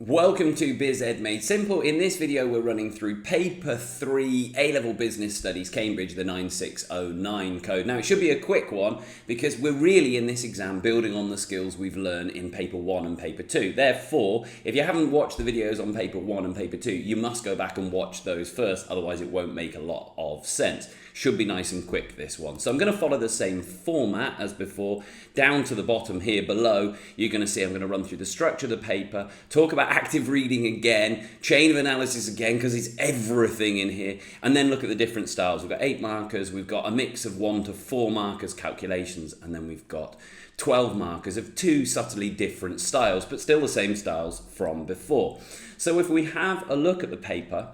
Welcome to Biz Ed Made Simple. In this video, we're running through Paper 3 A-Level Business Studies, Cambridge, the 9609 code. Now, it should be a quick one because we're really in this exam building on the skills we've learned in Paper 1 and Paper 2. Therefore, if you haven't watched the videos on Paper 1 and Paper 2, you must go back and watch those first, otherwise it won't make a lot of sense. Should be nice and quick, this one. So I'm going to follow the same format as before. Down to the bottom here below, you're going to see I'm going to run through the structure of the paper, talk about active reading again, chain of analysis again, because it's everything in here, and then look at the different styles. We've got 8 markers, we've got a mix of 1 to 4 markers, calculations, and then we've got 12 markers of 2 subtly different styles, but still the same styles from before. So if we have a look at the paper,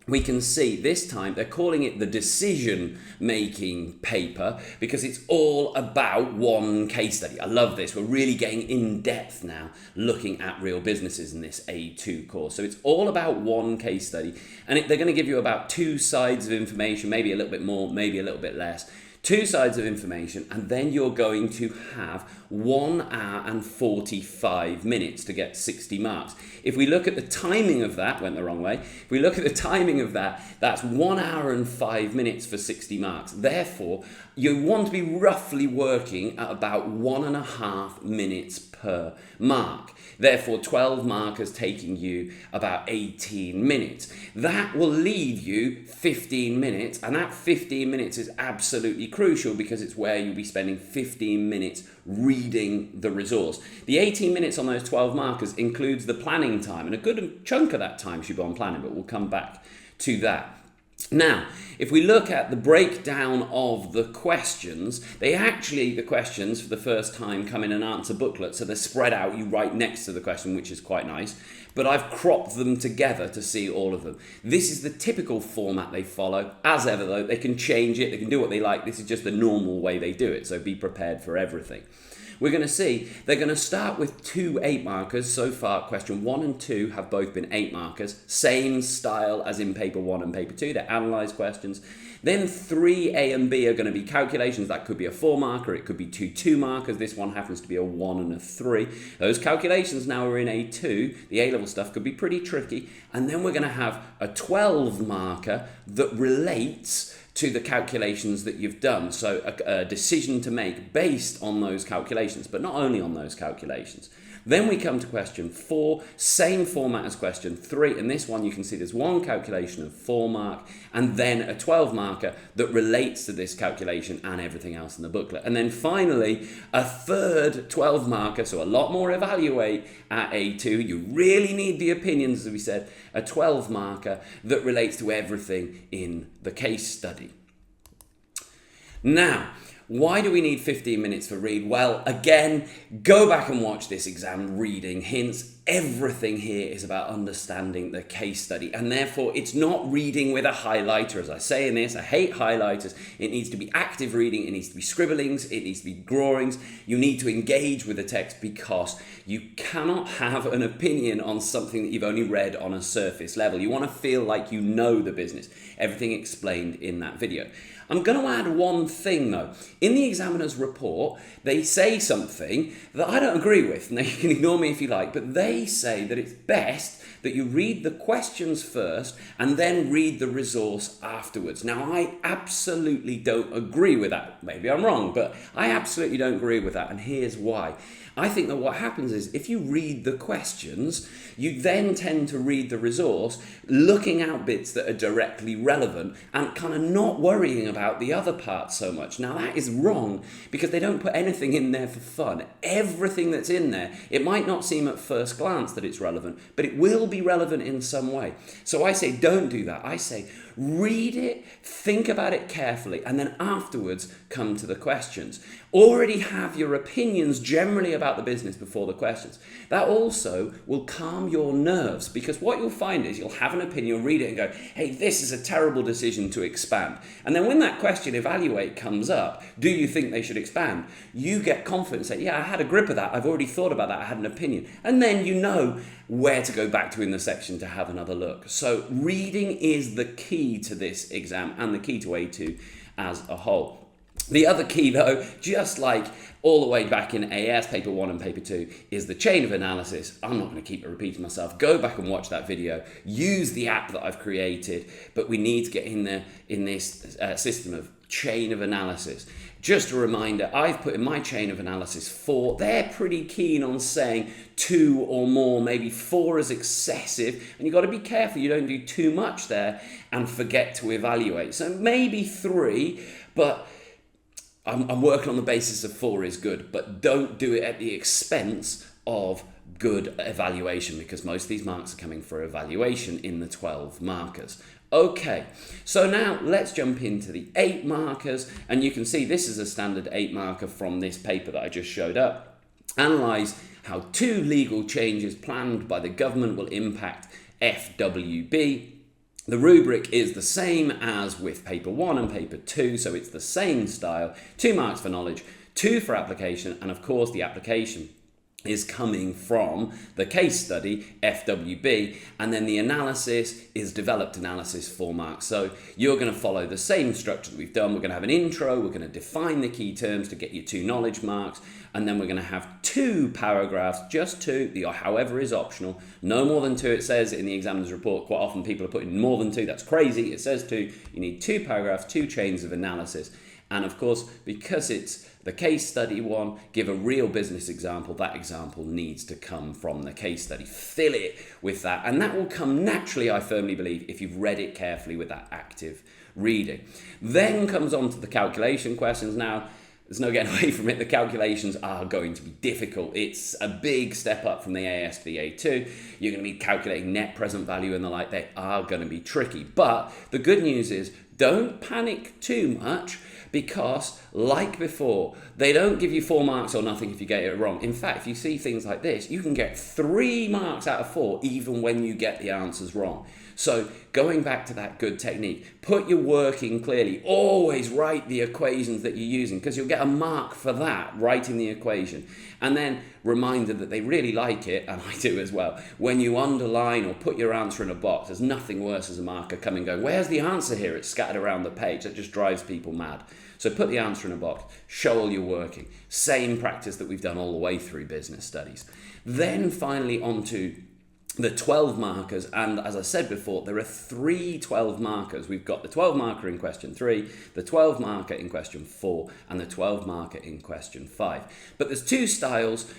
we can see this time they're calling it the decision-making paper because it's all about one case study. I love this. We're really getting in depth now looking at real businesses in this A2 course. So it's all about one case study, and they're going to give you about 2 sides of information, maybe a little bit more, maybe a little bit less. 2 sides of information, and then you're going to have 1 hour and 45 minutes to get 60 marks. If we look at the timing of that, went the wrong way, if we look at the timing of that, that's 1 hour and 5 minutes for 60 marks. Therefore, you want to be roughly working at about 1.5 minutes per mark. Therefore, 12 markers taking you about 18 minutes. That will leave you 15 minutes, and that 15 minutes is absolutely crucial because it's where you'll be spending 15 minutes reading the resource. The 18 minutes on those 12 markers includes the planning time, and a good chunk of that time should be on planning, but we'll come back to that. Now, if we look at the breakdown of the questions, the questions for the first time come in an answer booklet, so they're spread out, you write next to the question, which is quite nice, but I've cropped them together to see all of them. This is the typical format they follow. As ever though, they can change it, they can do what they like, this is just the normal way they do it, so be prepared for everything. We're going to see they're going to start with 2 8 markers. So far, question 1 and 2 have both been 8 markers. Same style as in paper 1 and paper 2. They're analyze questions. Then 3 A and B are going to be calculations. That could be a 4 marker. It could be 2 2 markers. This one happens to be a 1 and a 3. Those calculations now are in A2. The A-level stuff could be pretty tricky. And then we're going to have a 12 marker that relates to the calculations that you've done. So a decision to make based on those calculations, but not only on those calculations. Then we come to question 4, same format as question 3. And this one you can see there's 1 calculation of 4 mark and then a 12 marker that relates to this calculation and everything else in the booklet. And then finally, a third 12 marker, so a lot more evaluate at A2. You really need the opinions, as we said, a 12 marker that relates to everything in the case study. Now, why do we need 15 minutes for read? Well, again, go back and watch this exam reading hints. Everything here is about understanding the case study, and therefore it's not reading with a highlighter. As I say in this, I hate highlighters. It needs to be active reading, it needs to be scribblings, it needs to be drawings. You need to engage with the text because you cannot have an opinion on something that you've only read on a surface level. You want to feel like you know the business. Everything explained in that video. I'm going to add one thing though. In the examiner's report, they say something that I don't agree with. Now you can ignore me if you like, but they say that it's best that you read the questions first and then read the resource afterwards. Now I absolutely don't agree with that. Maybe I'm wrong, but I absolutely don't agree with that, and here's why. I think that what happens is if you read the questions, you then tend to read the resource, looking out bits that are directly relevant and kind of not worrying about the other parts so much. Now that is wrong because they don't put anything in there for fun. Everything that's in there, it might not seem at first glance that it's relevant, but it will be relevant in some way. So I say don't do that. I say read it, think about it carefully, and then afterwards come to the questions. Already have your opinions generally about the business before the questions. That also will calm your nerves because what you'll find is you'll have an opinion, you'll read it and go, hey, this is a terrible decision to expand. And then when that question evaluate comes up, do you think they should expand? You get confident, say, yeah, I had a grip of that, I've already thought about that, I had an opinion. And then you know where to go back to in the section to have another look. So reading is the key to this exam and the key to A2 as a whole. The other key though, just like all the way back in AS, paper 1 and paper 2, is the chain of analysis. I'm not going to keep repeating myself. Go back and watch that video. Use the app that I've created, but we need to get in there in this system of chain of analysis. Just a reminder, I've put in my chain of analysis 4. They're pretty keen on saying 2 or more, maybe 4 is excessive, and you've got to be careful you don't do too much there and forget to evaluate. So maybe 3, but I'm working on the basis of 4 is good, but don't do it at the expense of good evaluation, because most of these marks are coming for evaluation in the 12 markers. Okay, so now let's jump into the 8 markers, and you can see this is a standard 8 marker from this paper that I just showed up. Analyse how 2 legal changes planned by the government will impact FWB. The rubric is the same as with paper 1 and paper 2, so it's the same style. 2 marks for knowledge, 2 for application, and of course the application is coming from the case study, FWB, and then the analysis is developed analysis, 4 marks. So you're going to follow the same structure that we've done. We're going to have an intro, we're going to define the key terms to get you 2 knowledge marks, and then we're going to have 2 paragraphs, just 2, the however is optional, no more than 2 it says in the examiner's report. Quite often people are putting more than 2, that's crazy, it says 2, you need 2 paragraphs, 2 chains of analysis. And of course, because it's the case study one, give a real business example. That example needs to come from the case study. Fill it with that. And that will come naturally, I firmly believe, if you've read it carefully with that active reading. Then comes on to the calculation questions. Now, there's no getting away from it. The calculations are going to be difficult. It's a big step up from the AS to the A2. You're going to be calculating net present value and the like. They are going to be tricky. But the good news is, don't panic too much, because like before, they don't give you 4 marks or nothing if you get it wrong. In fact, if you see things like this, you can get 3 marks out of 4 even when you get the answers wrong. So going back to that good technique, put your work in clearly. Always write the equations that you're using, because you'll get a mark for that, writing the equation. And then reminder that they really like it, and I do as well, when you underline or put your answer in a box. There's nothing worse as a marker coming and going, where's the answer here? It's scattered around the page. That just drives people mad. So put the answer in a box, show all you're working. Same practice that we've done all the way through business studies. Then finally onto the 12 markers, and as I said before, there are 3 12 markers. We've got the 12 marker in question 3, the 12 marker in question 4, and the 12 marker in question 5. But there's 2 styles,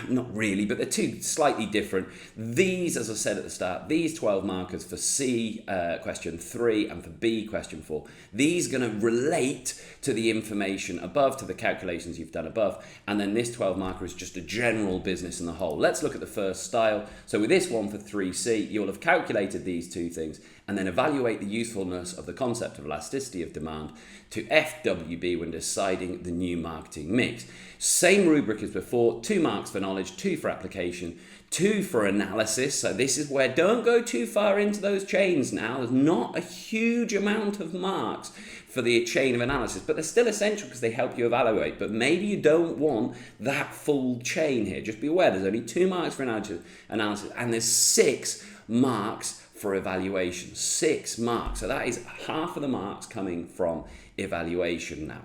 not really, but they're 2 slightly different. These, as I said at the start, these 12 markers for C question 3 and for B question 4, these are going to relate to the information above, to the calculations you've done above, and then this 12 marker is just a general business in the whole. Let's look at the first style. So with this one for 3C, you'll have calculated these 2 things and then evaluate the usefulness of the concept of elasticity of demand to FWB when deciding the new marketing mix. Same rubric as before, 2 marks for knowledge, 2 for application, 2 for analysis. So this is where don't go too far into those chains now. There's not a huge amount of marks for the chain of analysis, but they're still essential because they help you evaluate. But maybe you don't want that full chain here. Just be aware there's only 2 marks for analysis and there's 6 marks for evaluation. 6 marks. So that is half of the marks coming from evaluation now.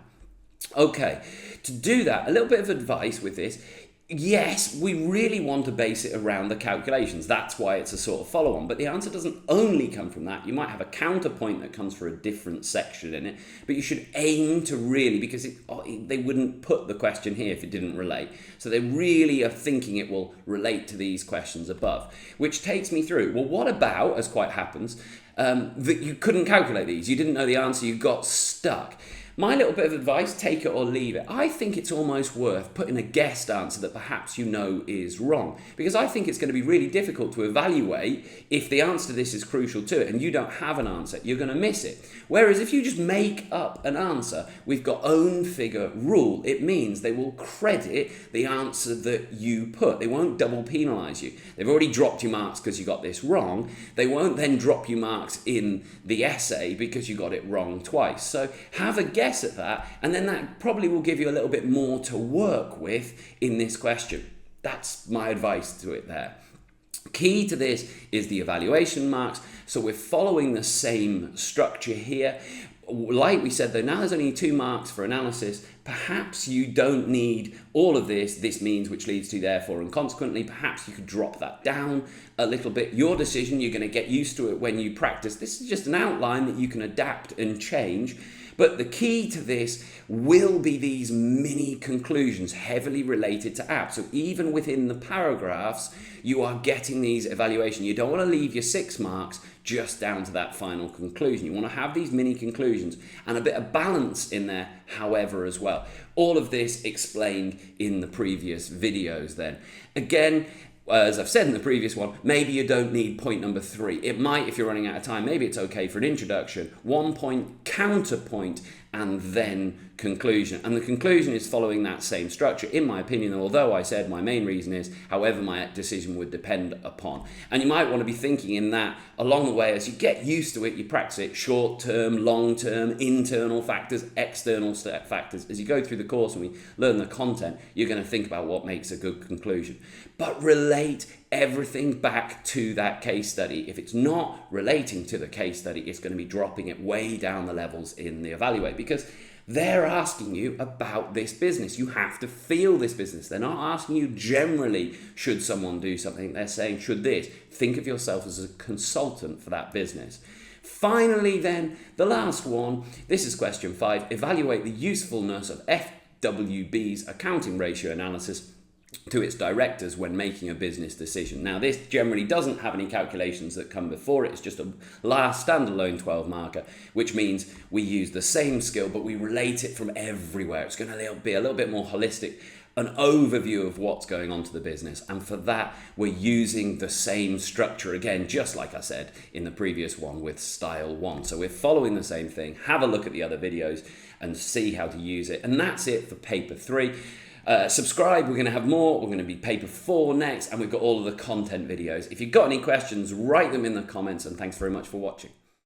Okay, to do that, a little bit of advice with this. Yes, we really want to base it around the calculations. That's why it's a sort of follow-on. But the answer doesn't only come from that. You might have a counterpoint that comes for a different section in it. But you should aim to really, because they wouldn't put the question here if it didn't relate. So they really are thinking it will relate to these questions above. Which takes me through, well, what about, as quite happens, that you couldn't calculate these? You didn't know the answer, you got stuck. My little bit of advice, take it or leave it. I think it's almost worth putting a guessed answer that perhaps you know is wrong, because I think it's going to be really difficult to evaluate if the answer to this is crucial to it and you don't have an answer. You're going to miss it. Whereas if you just make up an answer, we've got own figure rule. It means they will credit the answer that you put. They won't double penalise you. They've already dropped you marks because you got this wrong. They won't then drop you marks in the essay because you got it wrong twice. So have a guess at that, and then that probably will give you a little bit more to work with in this question. That's my advice to it there. Key to this is the evaluation marks. So we're following the same structure here. like we said though, now there's only 2 marks for analysis. Perhaps you don't need all of this. This means, which leads to, therefore, and consequently. Perhaps you could drop that down a little bit. Your decision, you're going to get used to it when you practice. This is just an outline that you can adapt and change. But the key to this will be these mini conclusions heavily related to apps. So even within the paragraphs, you are getting these evaluations. You don't want to leave your 6 marks just down to that final conclusion. You want to have these mini conclusions and a bit of balance in there, however, as well. All of this explained in the previous videos then. Again, as I've said in the previous one, maybe you don't need point number 3. It might, if you're running out of time, maybe it's okay for an introduction, 1 point, counterpoint, and then conclusion. And the conclusion is following that same structure, in my opinion, although I said my main reason is, however my decision would depend upon. And you might want to be thinking in that along the way as you get used to it, you practice it, short-term, long-term, internal factors, external factors. As you go through the course and we learn the content, you're going to think about what makes a good conclusion. But relate everything back to that case study. If it's not relating to the case study, it's going to be dropping it way down the levels in the evaluate, because they're asking you about this business. You have to feel this business. They're not asking you generally, should someone do something? They're saying, should this? Think of yourself as a consultant for that business. Finally then, the last one, this is question 5. Evaluate the usefulness of FWB's accounting ratio analysis to its directors when making a business decision. Now, this generally doesn't have any calculations that come before it. It's just a last standalone 12 marker, which means we use the same skill, but we relate it from everywhere. It's going to be a little bit more holistic, an overview of what's going on to the business. And for that, we're using the same structure again, just like I said in the previous one with style 1. So we're following the same thing. Have a look at the other videos and see how to use it. And that's it for paper 3. Subscribe, we're going to have more. We're going to be paper 4 next, and we've got all of the content videos. If you've got any questions, write them in the comments, and thanks very much for watching.